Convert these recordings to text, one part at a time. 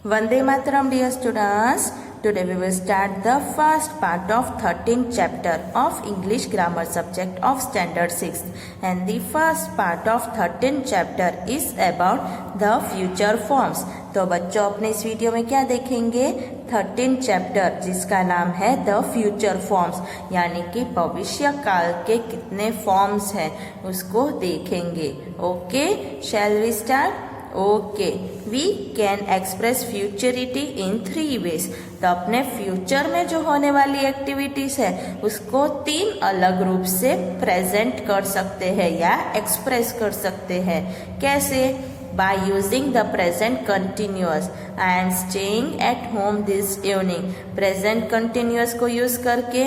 Vande Mataram, dear students. Today we will start the first part of 13th chapter of English grammar subject of standard 6, and the first part of 13th chapter is about the future forms. तो बच्चों अपने इस video में क्या देखेंगे? 13th chapter जिसका नाम है द फ्यूचर फॉर्म्स, यानी कि भविष्य काल के कितने फॉर्म्स हैं उसको देखेंगे. Okay, shall we start? Okay, we can express futurity in 3 ways. तो अपने फ्यूचर में जो होने वाली एक्टिविटीज है उसको 3 अलग रूप से प्रेजेंट कर सकते हैं या एक्सप्रेस कर सकते हैं. कैसे? by using the present continuous. I am staying at home this evening. present continuous को यूज करके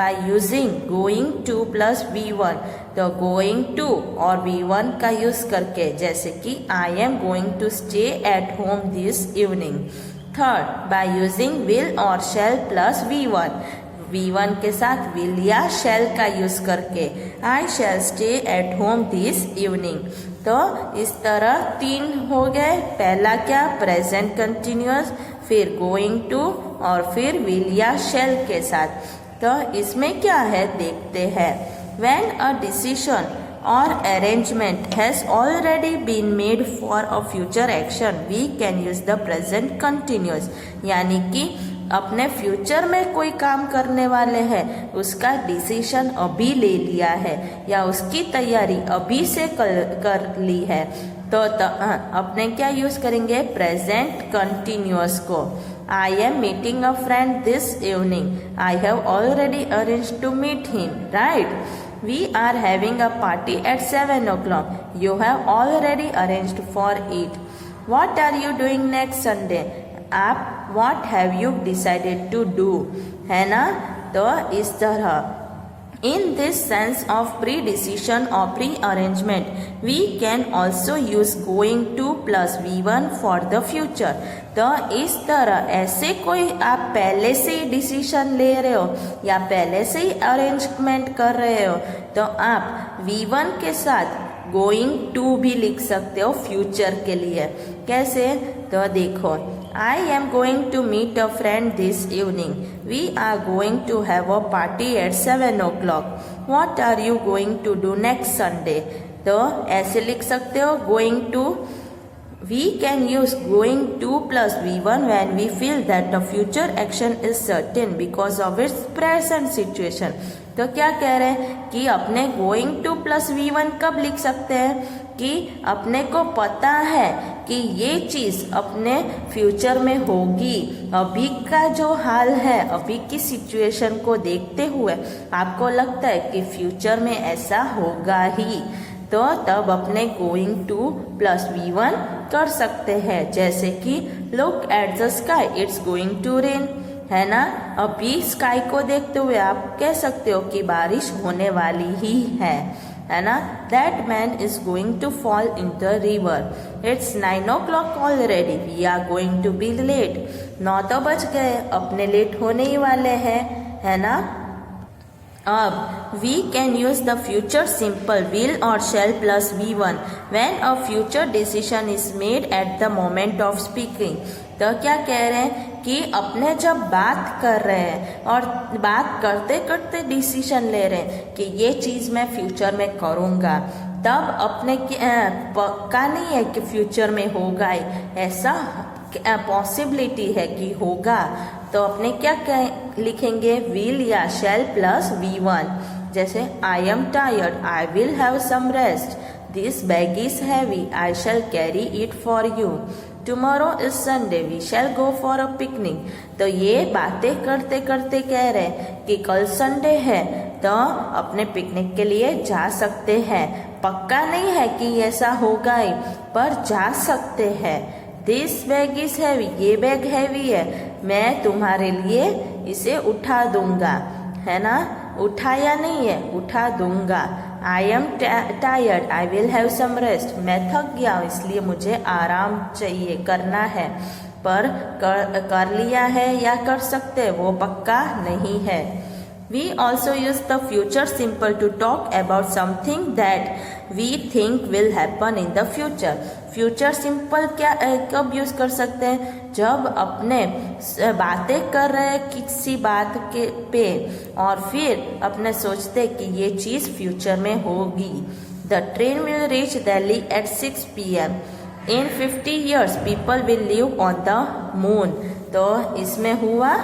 by using going to plus V1. तो going to और V1 का यूज करके, जैसे कि I am going to stay at home this evening. Third, by using will और shall plus V1. V1 के साथ will या shall का यूज करके I shall stay at home this evening. तो इस तरह 3 हो गए. पहला क्या? प्रेजेंट कंटिन्यूअस, फिर गोइंग टू और फिर विल या शेल के साथ. तो इसमें क्या है देखते हैं. When a decision or arrangement has already been made for a future action, we can use the present continuous. यानी कि अपने फ्यूचर में कोई काम करने वाले हैं, उसका डिसीजन अभी ले लिया है या उसकी तैयारी अभी से कर ली है, तो अपने क्या यूज करेंगे? प्रेजेंट कंटिन्यूअस को. I am meeting a friend this evening. I have already arranged to meet him, right? We are having a party at 7 o'clock. You have already arranged for it. What are you doing next Sunday? आप what have you decided to do? है ना? तो इस तरह in this sense of pre-decision or pre-arrangement, we can also use going to plus V1 for the future. तो इस तरह ऐसे कोई आप पहले से ही डिसीजन ले रहे हो या पहले से ही अरेंजमेंट कर रहे हो, तो आप V1 के साथ गोइंग टू भी लिख सकते हो फ्यूचर के लिए. कैसे? तो देखो, I am going to meet a friend this evening. We are going to have a party at 7 o'clock. What are you going to do next Sunday? तो ऐसे लिख सकते हो going to. We can use going to plus V1 when we feel that the future action is certain because of its present situation. तो क्या कह रहे हैं कि अपने going to plus V1 कब लिख सकते हैं? कि अपने को पता है कि ये चीज अपने फ्यूचर में होगी. अभी का जो हाल है, अभी की सिचुएशन को देखते हुए आपको लगता है कि फ्यूचर में ऐसा होगा ही, तो तब अपने गोइंग टू प्लस V1 कर सकते हैं. जैसे कि look at the sky, it's going to rain, है ना? अभी स्काई को देखते हुए आप कह सकते हो कि बारिश होने वाली ही है ना? That man is going to fall in the river. It's 9 o'clock already. We are going to be late. 9 तो बज गए, अपने लेट होने ही वाले हैं, है ना? अब we can use the future simple will or shall plus V1 when a future decision is made at the moment of speaking. तो क्या कह रहे हैं कि अपने जब बात कर रहे हैं और बात करते करते डिसीजन ले रहे हैं कि ये चीज मैं फ्यूचर में करूँगा, तब अपने पक्का नहीं है कि फ्यूचर में होगा ही, ऐसा पॉसिबिलिटी है कि होगा, तो अपने क्या लिखेंगे? विल या शैल प्लस V1. जैसे I am tired, I will have some rest. This bag is heavy, I shall carry it for you. Tomorrow is Sunday, we shall go for a picnic. तो ये बातें करते करते कह रहे हैं कि कल संडे है तो अपने पिकनिक के लिए जा सकते हैं. पक्का नहीं है कि ऐसा होगा ही, पर जा सकते हैं. दिस बैग इज हैवी, ये बैग हैवी है, मैं तुम्हारे लिए इसे उठा दूंगा, है ना? उठाया नहीं है, उठा दूंगा. I am tired, I will have some rest. मैं थक गया हूँ इसलिए मुझे आराम चाहिए, करना है, पर कर लिया है या कर सकते वो पक्का नहीं है. We also use the future simple to talk about something that we think will happen in the future. Future simple क्या कब यूज कर सकते हैं? जब अपने बातें कर रहे हैं किसी बात के पे और फिर अपने सोचते कि ये चीज फ्यूचर में होगी। The train will reach Delhi at 6 PM। In 50 years people will live on the moon. तो इसमें हुआ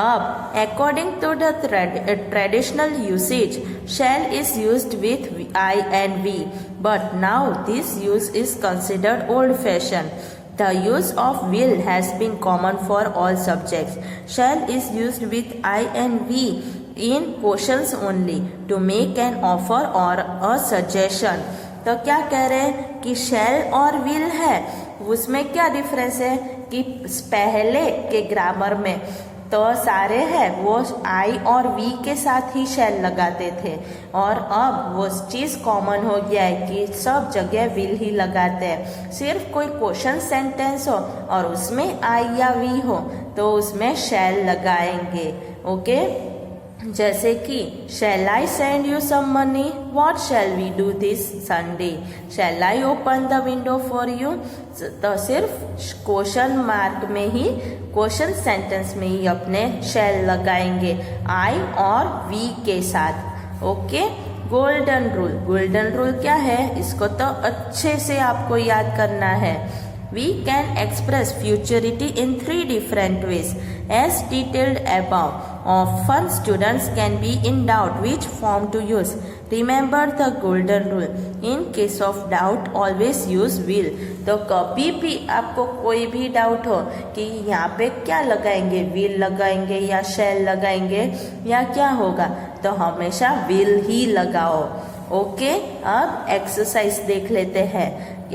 अब according to the traditional usage shall is used with I and we, but now this use is considered old fashioned. The use of will has been common for all subjects. Shall is used with I and we in questions only to make an offer or a suggestion. तो क्या कह रहे हैं कि shall और will है, उसमें क्या डिफरेंस है कि पहले के ग्रामर में तो सारे हैं वो आई और वी के साथ ही शैल लगाते थे और अब वो चीज़ कॉमन हो गया है कि सब जगह विल ही लगाते हैं। सिर्फ कोई क्वेश्चन सेंटेंस हो और उसमें आई या वी हो तो उसमें शैल लगाएंगे। ओके, जैसे कि shall I send you some money, what shall we do this Sunday, shall I open the window for you. तो सिर्फ क्वेश्चन मार्क में ही, क्वेश्चन सेंटेंस में ही अपने शैल लगाएंगे आई और वी के साथ। Okay, golden rule. Golden rule क्या है, इसको तो अच्छे से आपको याद करना है। We can express futurity in 3 different ways as detailed above. Often students can be in doubt which form to use. Remember the golden rule. In case of doubt, always use will. तो कभी भी आपको कोई भी doubt हो कि यहाँ पे क्या लगाएंगे, will लगाएंगे या shall लगाएंगे या क्या होगा, तो हमेशा will ही लगाओ। ओके, अब एक्सरसाइज देख लेते हैं।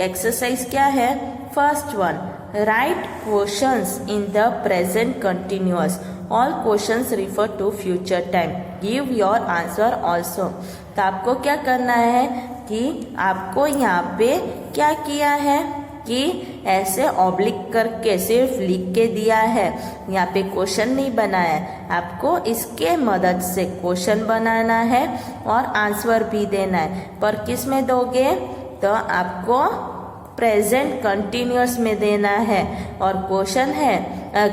एक्सरसाइज क्या है? First one, write questions in the present continuous. All questions refer to future time. Give your answer also. तो आपको क्या करना है कि आपको यहाँ पे क्या किया है कि ऐसे ऑब्लिक करके सिर्फ लिख के दिया है, यहाँ पे क्वेश्चन नहीं बनाया है। आपको इसके मदद से क्वेश्चन बनाना है और आंसर भी देना है। पर किस में दोगे? तो आपको प्रेजेंट कंटिन्यूअस में देना है और क्वेश्चन है,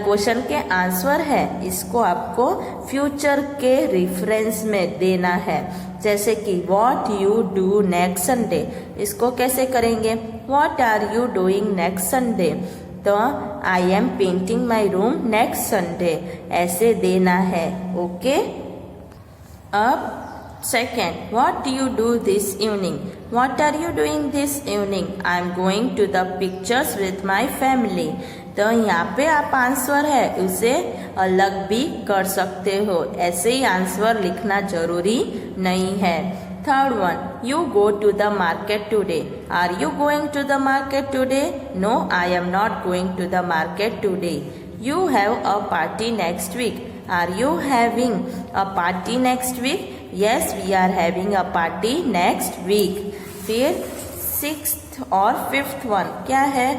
क्वेश्चन के आंसर है, इसको आपको फ्यूचर के रेफरेंस में देना है। जैसे कि what you do next Sunday, इसको कैसे करेंगे? What are you doing next Sunday. तो I am painting my room next Sunday, ऐसे देना है। ओके, अब second, what do you do this evening? What are you doing this evening? I am going to the pictures with my family. तो यहाँ पे आप answer है उसे अलग भी कर सकते हो, ऐसे ही आंसर लिखना जरूरी नहीं है। Third one, you go to the market today. Are you going to the market today? No, I am not going to the market today. You have a party next week. Are you having a party next week? Yes, we are having a party next week. फिर sixth और fifth one क्या है?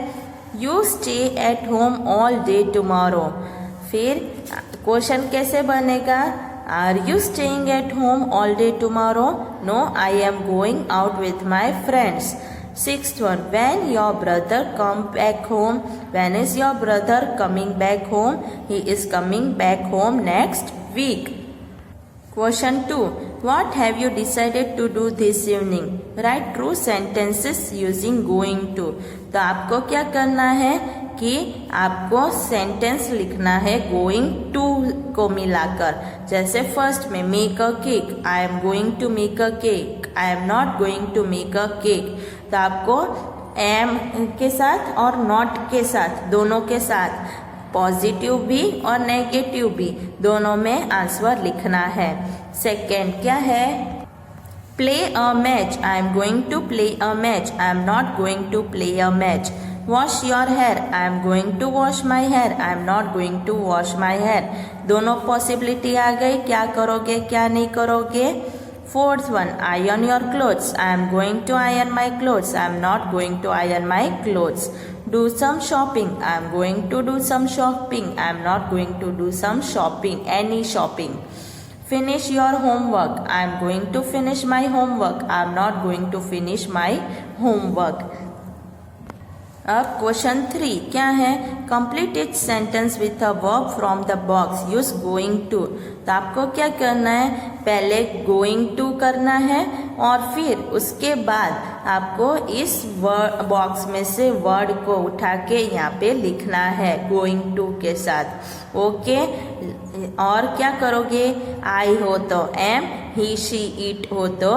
You stay at home all day tomorrow. फिर question कैसे बनेगा? Are you staying at home all day tomorrow? No, I am going out with my friends. Sixth one, when your brother come back home. When is your brother coming back home? He is coming back home next week. Question 2. What have you decided to do this evening? Write true sentences using going to. तो आपको क्या करना है कि आपको sentence लिखना है going to को मिलाकर। जैसे फर्स्ट में make a cake, I am going to make a cake, I am not going to make a cake. तो आपको एम के साथ और नॉट के साथ, दोनों के साथ, पॉजिटिव भी और नेगेटिव भी, दोनों में आंसर लिखना है। सेकेंड क्या है? Play a match, I am going to play a match, I am not going to play a match. Wash your hair, I am going to wash my hair, I am not going to wash my hair. दोनों possibility आ गई, क्या करोगे क्या नहीं करोगे। Fourth one, iron your clothes, I am going to iron my clothes, I am not going to iron my clothes. Do some shopping, I am going to do some shopping, I am not going to do some shopping, any shopping. Finish your homework, I am going to finish my homework, I am not going to finish my homework. अब question 3 क्या है? Complete each sentence with a verb from the box use going to. तो आपको क्या करना है? पहले going to करना है और फिर उसके बाद आपको इस बॉक्स में से वर्ड को उठा के यहाँ पे लिखना है गोइंग टू के साथ। ओके, और क्या करोगे? आई हो तो एम, ही शी इट हो तो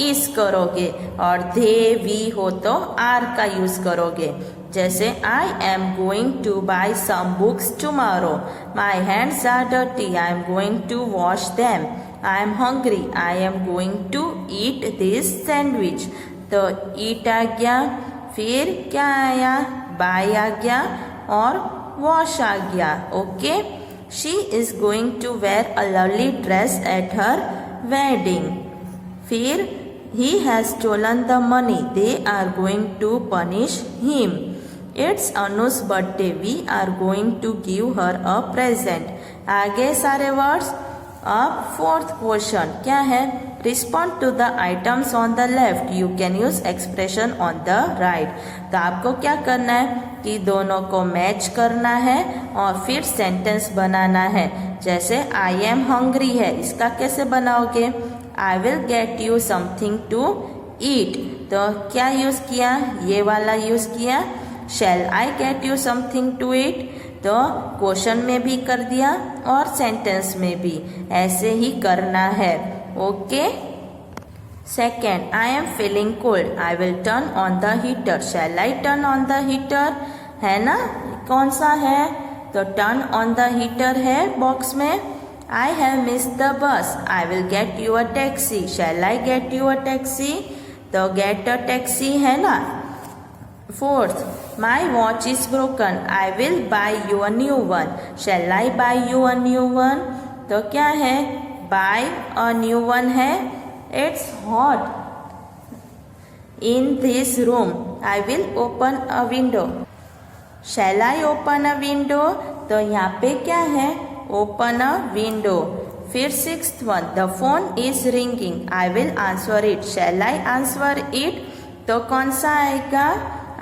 इस करोगे, और दे वी हो तो आर का यूज करोगे। जैसे I am going to buy some books tomorrow, my hands are dirty, I am going to wash them, I am hungry, I am going to eat this sandwich. तो eat आ गया, फिर क्या आया? Bye आ गया और wash आ गया। Okay, she is going to wear a lovely dress at her wedding. फिर he has stolen the money, they are going to punish him. It's Anu's birthday, we are going to give her a present. आगे सारे words. अब fourth question क्या है? Respond to the items on the left, you can use expression on the right. तो आपको क्या करना है कि दोनों को मैच करना है और फिर सेंटेंस बनाना है। जैसे आई एम हंग्री है, इसका कैसे बनाओगे? I will get you something to eat. तो क्या यूज किया? ये वाला यूज किया। Shall I get you something to eat, तो क्वेश्चन में भी कर दिया और सेंटेंस में भी ऐसे ही करना है। Okay, second, I am feeling cold, I will turn on the heater, shall I turn on the heater, है ना? कौन सा है? तो टर्न ऑन द हीटर है बॉक्स में। I have missed the bus, I will get you a taxi, shall I get you a taxi? तो get a taxi है ना। Fourth, my watch is broken, I will buy you a new one, shall I buy you a new one? तो क्या है? buy a new one है। It's hot in this room, I will open a window, shall I open a window? तो यहाँ पे क्या है? Open a window. फिर sixth one, the phone is ringing, I will answer it, shall I answer it? तो कौन सा आएगा?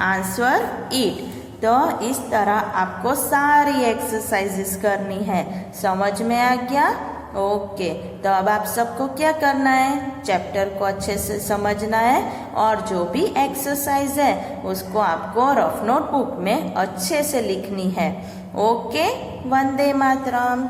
Answer it. तो इस तरह आपको सारी एक्सरसाइजेस करनी है। समझ में आ गया? ओके, तो अब आप सबको क्या करना है? चैप्टर को अच्छे से समझना है और जो भी एक्सरसाइज है उसको आपको रफ नोटबुक में अच्छे से लिखनी है। ओके, वंदे मातरम।